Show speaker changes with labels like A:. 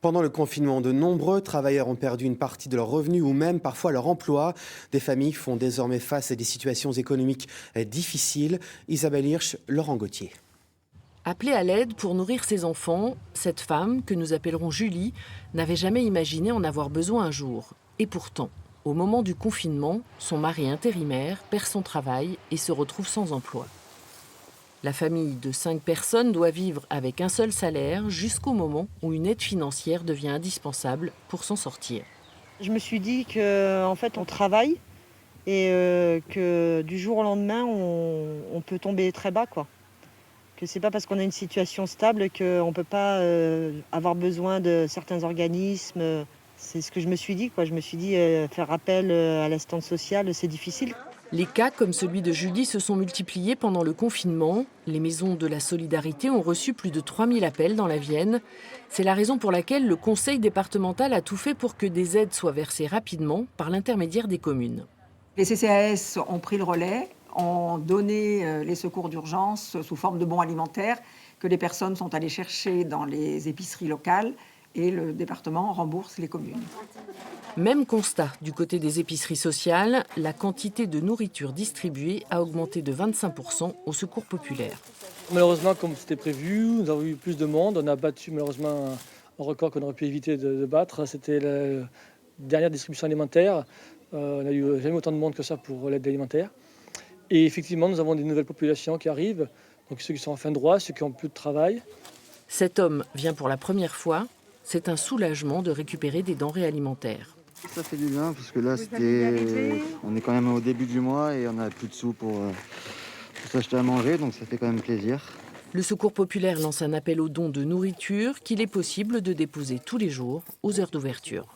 A: Pendant le confinement, de nombreux travailleurs ont perdu une partie de leurs revenus ou même parfois leur emploi. Des familles font désormais face à des situations économiques difficiles. Isabelle Hirsch, Laurent Gauthier.
B: Appelée à l'aide pour nourrir ses enfants, cette femme, que nous appellerons Julie, n'avait jamais imaginé en avoir besoin un jour. Et pourtant, au moment du confinement, son mari intérimaire perd son travail et se retrouve sans emploi. La famille de 5 personnes doit vivre avec un seul salaire jusqu'au moment où une aide financière devient indispensable pour s'en sortir.
C: Je me suis dit qu'en fait, on travaille et que du jour au lendemain, on peut tomber très bas, quoi. Que c'est pas parce qu'on a une situation stable qu'on ne peut pas avoir besoin de certains organismes. C'est ce que je me suis dit, quoi. Je me suis dit, faire appel à l'assistance sociale, c'est difficile.
B: Les cas comme celui de Julie se sont multipliés pendant le confinement. Les maisons de la solidarité ont reçu plus de 3000 appels dans la Vienne. C'est la raison pour laquelle le conseil départemental a tout fait pour que des aides soient versées rapidement par l'intermédiaire des communes.
D: Les CCAS ont pris le relais, ont donné les secours d'urgence sous forme de bons alimentaires que les personnes sont allées chercher dans les épiceries locales et le département rembourse les communes.
B: Même constat du côté des épiceries sociales, la quantité de nourriture distribuée a augmenté de 25% au secours populaire.
E: Malheureusement, comme c'était prévu, nous avons eu plus de monde. On a battu malheureusement un record qu'on aurait pu éviter de battre. C'était la dernière distribution alimentaire. On n'a eu jamais autant de monde que ça pour l'aide alimentaire. Et effectivement, nous avons des nouvelles populations qui arrivent. Donc ceux qui sont en fin de droit, ceux qui ont plus de travail.
B: Cet homme vient pour la première fois. C'est un soulagement de récupérer des denrées alimentaires.
F: Ça fait du bien parce que là, on est quand même au début du mois et on n'a plus de sous pour s'acheter à manger, donc ça fait quand même plaisir.
B: Le Secours populaire lance un appel aux dons de nourriture qu'il est possible de déposer tous les jours aux heures d'ouverture.